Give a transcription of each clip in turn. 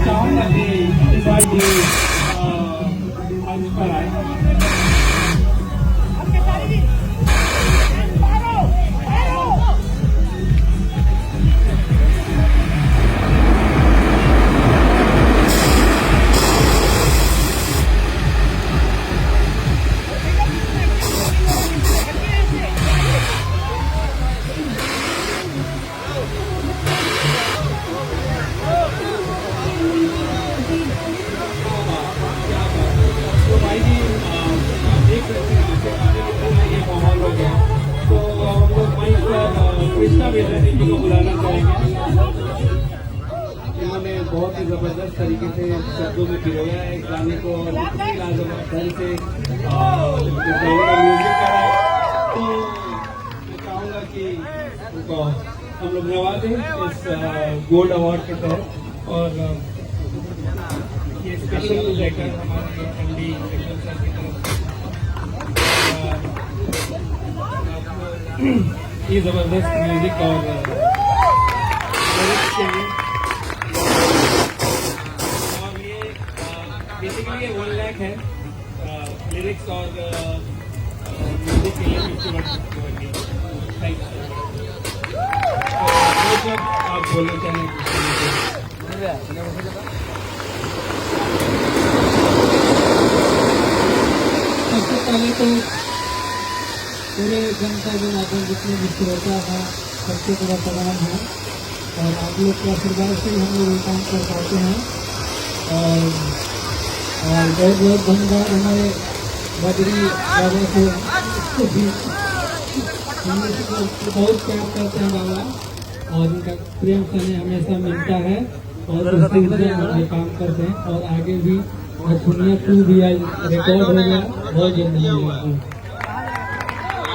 चाहूँगा कि इस बार जी मंच पर आए। तो भाई जी देख सकते हैं आपके आने ये माहौल हो गया, तो हम लोग मंच पर कृष्णा बेदर्जी जी को बुलाना चाहेंगे। इन्होंने बहुत ही जबरदस्त तरीके से शब्दों में पिरोया है इस गाने को और इतनी लाजवाब ढंग से इस गाने का म्यूजिक करा है। तो मैं चाहूँगा कि उनको हम लोग नवाजें इस गोल्ड अवार्ड के तहत। और ये स्पेशल लेकर हमारे एमडी एकदम सर की तरफ से ये जबरदस्त म्यूजिक और लिरिक्स चाहिए। और ये बेसिकली ये 1 लाख है लिरिक्स और म्यूजिक के लिए 50 थैंक यू। आप बोलना चाहें? सबसे पहले तो पूरे जनता जनार्दन जितने भी श्रोता था सबसे बड़ा प्रणाम है और आप लोग के आशीर्वाद से हम लोग काम कर पाते हैं। और बहुत बहुत धन्यवाद हमारे बद्री बाबा को भी हम लोग बहुत प्यार करते हैं बाबा और उनका प्रेम स्नेह हमेशा मिलता है और उससे हम काम करते हैं और आगे भी दुनिया 2 भी आज रिकॉर्ड हो गया बहुत जल्दी होगा।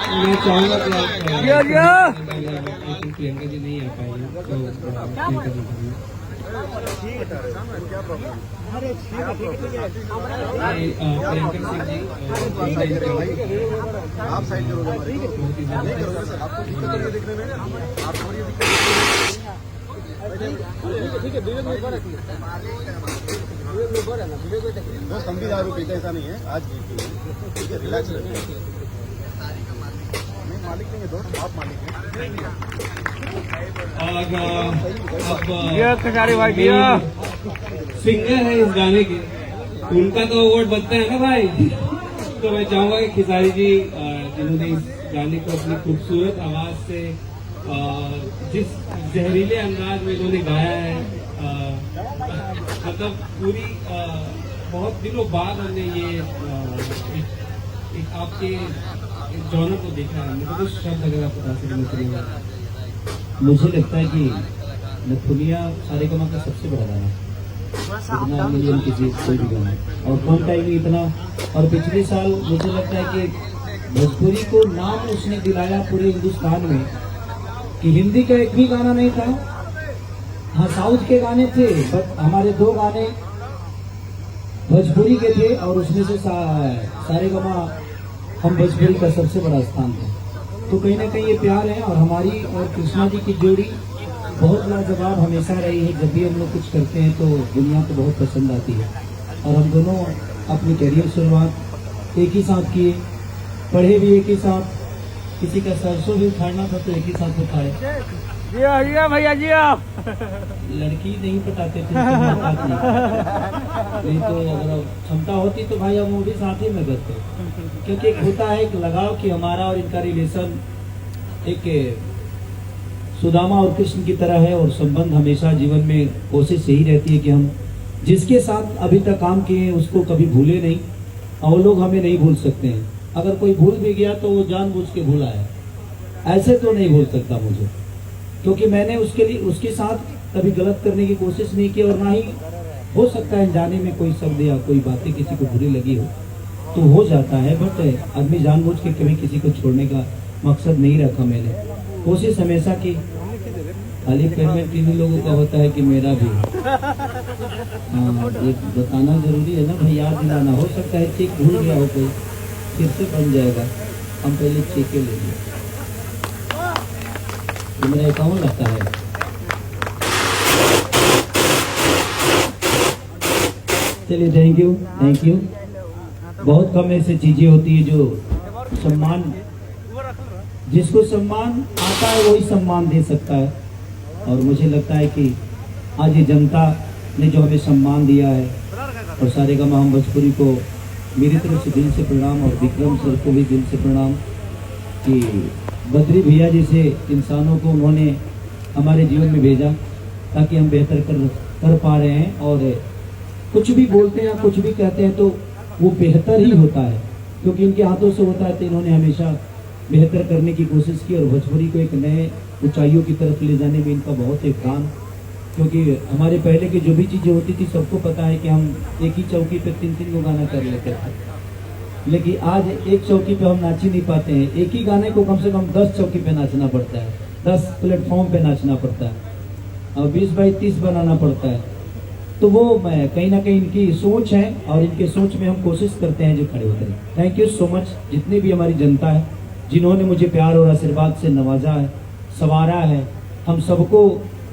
मैं चाहूँगा कि आप प्रियंका जी नहीं आ पाएंगे तो प्रियंका जी आप साइड करोगे नहीं करोगे सर, आपको दिक्कत होगी देखने में, आप थोड़ी ठीक है। दोस्त हम भी दारू पीते ऐसा नहीं है, आज भी ठीक है, रिलैक्स रहिए। नहीं मालिक नहीं है दोस्त, आप मालिक हैं। अब सिंगर है इस गाने के, उनका तो अवार्ड बनता है ना भाई। तो मैं चाहूंगा कि खिसारी जी जिन्होंने इस गाने को अपनी खूबसूरत आवाज से जिस जहरीले अंदाज में इन्होंने गाया है, मतलब पूरी बहुत दिनों बाद हमने ये एक आपके जॉनर को देखा है। मुझे कुछ शब्द अगर आप बता सकें नथुनिया। मुझे लगता है कि नथुनिया सारेगामा का सबसे बड़ा गाना, इतना मिलियन की चीज कोई भी गाना और कम टाइम में इतना। और पिछले साल मुझे लगता है कि भोजपुरी को नाम उसने दिलाया पूरे हिंदुस्तान में कि हिंदी का एक भी गाना नहीं था। हाँ साउथ के गाने थे बट हमारे 2 गाने भोजपुरी के थे और उसमें से सारेगामा हम भोजपुरी का सबसे बड़ा स्थान था। तो कहीं ना कहीं ये प्यार है और हमारी और कृष्णा जी की जोड़ी बहुत लाजवाब हमेशा रही है। जब भी हम लोग कुछ करते हैं तो दुनिया को बहुत पसंद आती है और हम दोनों अपनी करियर शुरुआत एक ही साथ किए, पढ़े भी एक ही साथ, किसी का सरसों भी उखाड़ना था तो एक ही साथ उठाए। भैया जी आप लड़की नहीं पटाते थे नहीं तो अगर क्षमता होती तो भाई हम वो भी साथ ही में करते, क्योंकि एक होता है एक लगाव कि हमारा और इनका रिलेशन एक सुदामा और कृष्ण की तरह है और संबंध हमेशा जीवन में कोशिश यही रहती है कि हम जिसके साथ अभी तक काम किए हैं उसको कभी भूले नहीं और लोग हमें नहीं भूल सकते हैं। अगर कोई भूल भी गया तो वो जानबूझ के भूला है, ऐसे तो नहीं भूल सकता मुझे, क्योंकि मैंने उसके लिए उसके साथ कभी गलत करने की कोशिश नहीं की और ना ही हो सकता है जाने में कोई शब्द या कोई बातें किसी को बुरी लगी हो तो हो जाता है, बट आदमी जानबूझ के कभी किसी को छोड़ने का मकसद नहीं रखा मैंने। कोशिश हमेशा की, खाली पेमेंट इन्हीं लोगों का होता है कि मेरा भी। हाँ ये बताना जरूरी है ना भाई, याद दिलाना। हो सकता है चेक भूल गया हो कोई, फिर से बन जाएगा। हम पहले चेक ले लेंगे, मेरा अकाउंट लगता है। चलिए थैंक यू। बहुत कम ऐसी चीजें होती है जो सम्मान, जिसको सम्मान आता है वही सम्मान दे सकता है। और मुझे लगता है कि आज ये जनता ने जो हमें सम्मान दिया है, और सारेगामा हम भोजपुरी को मेरी तरफ से दिल से प्रणाम, और विक्रम सर को भी दिल से प्रणाम कि बद्री भैया जैसे इंसानों को उन्होंने हमारे जीवन में भेजा ताकि हम बेहतर कर पा रहे हैं। और कुछ भी बोलते हैं, कुछ भी कहते हैं तो वो बेहतर ही होता है, क्योंकि इनके हाथों से होता है। तो इन्होंने हमेशा बेहतर करने की कोशिश की और भोजपुरी को एक नए ऊंचाइयों की तरफ ले जाने में इनका बहुत योगदान। क्योंकि हमारे पहले की जो भी चीज़ें होती थी, सबको पता है कि हम एक ही चौकी पे 3-3 गो गाना कर लेते थे, लेकिन आज एक चौकी पे हम नाच ही नहीं पाते हैं। एक ही गाने को कम से कम 10 चौकी पे नाचना पड़ता है, 10 प्लेटफॉर्म पे नाचना पड़ता है, और 20x30 बनाना पड़ता है। तो वो कहीं ना कहीं इनकी सोच है, और इनके सोच में हम कोशिश करते हैं जो खड़े होते हैं। थैंक यू सो मच जितनी भी हमारी जनता है, जिन्होंने मुझे प्यार और आशीर्वाद से नवाजा है, संवारा है, हम सबको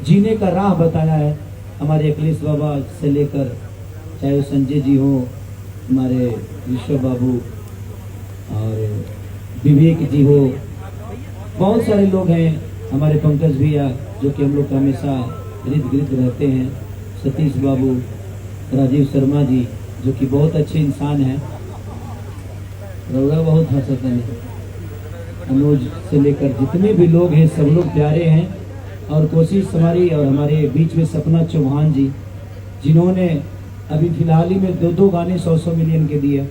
जीने का राह बताया है। हमारे अखिलेश बाबा से लेकर चाहे वो संजय जी हो, हमारे विश्व बाबू और विवेक जी हो, बहुत सारे लोग हैं, हमारे पंकज भैया जो कि हम लोग का हमेशा इर्द गिर्द रहते हैं, सतीश बाबू, राजीव शर्मा जी जो कि बहुत अच्छे इंसान हैं, रौरा बहुत हंसते हैं, अनुज से लेकर जितने भी लोग हैं सब लोग प्यारे हैं। और कोशिश हमारी, और हमारे बीच में सपना चौहान जी जिन्होंने अभी फिलहाल ही में 2 गाने 100 मिलियन के दिए।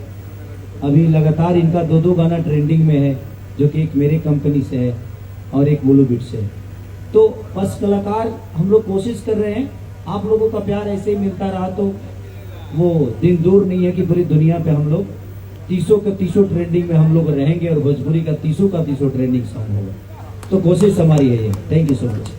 अभी लगातार इनका 2 गाना ट्रेंडिंग में है, जो कि एक मेरे कंपनी से है और एक बोलो बीट से है। तो बस कलाकार हम लोग कोशिश कर रहे हैं, आप लोगों का प्यार ऐसे ही मिलता रहा तो वो दिन दूर नहीं है कि पूरी दुनिया पे हम लोग 30 के 30 ट्रेंडिंग में हम लोग रहेंगे, और भोजपुरी का 30 का 30 ट्रेंडिंग सॉन्ग होगा। तो कोशिश हमारी है ये। Thank you so much.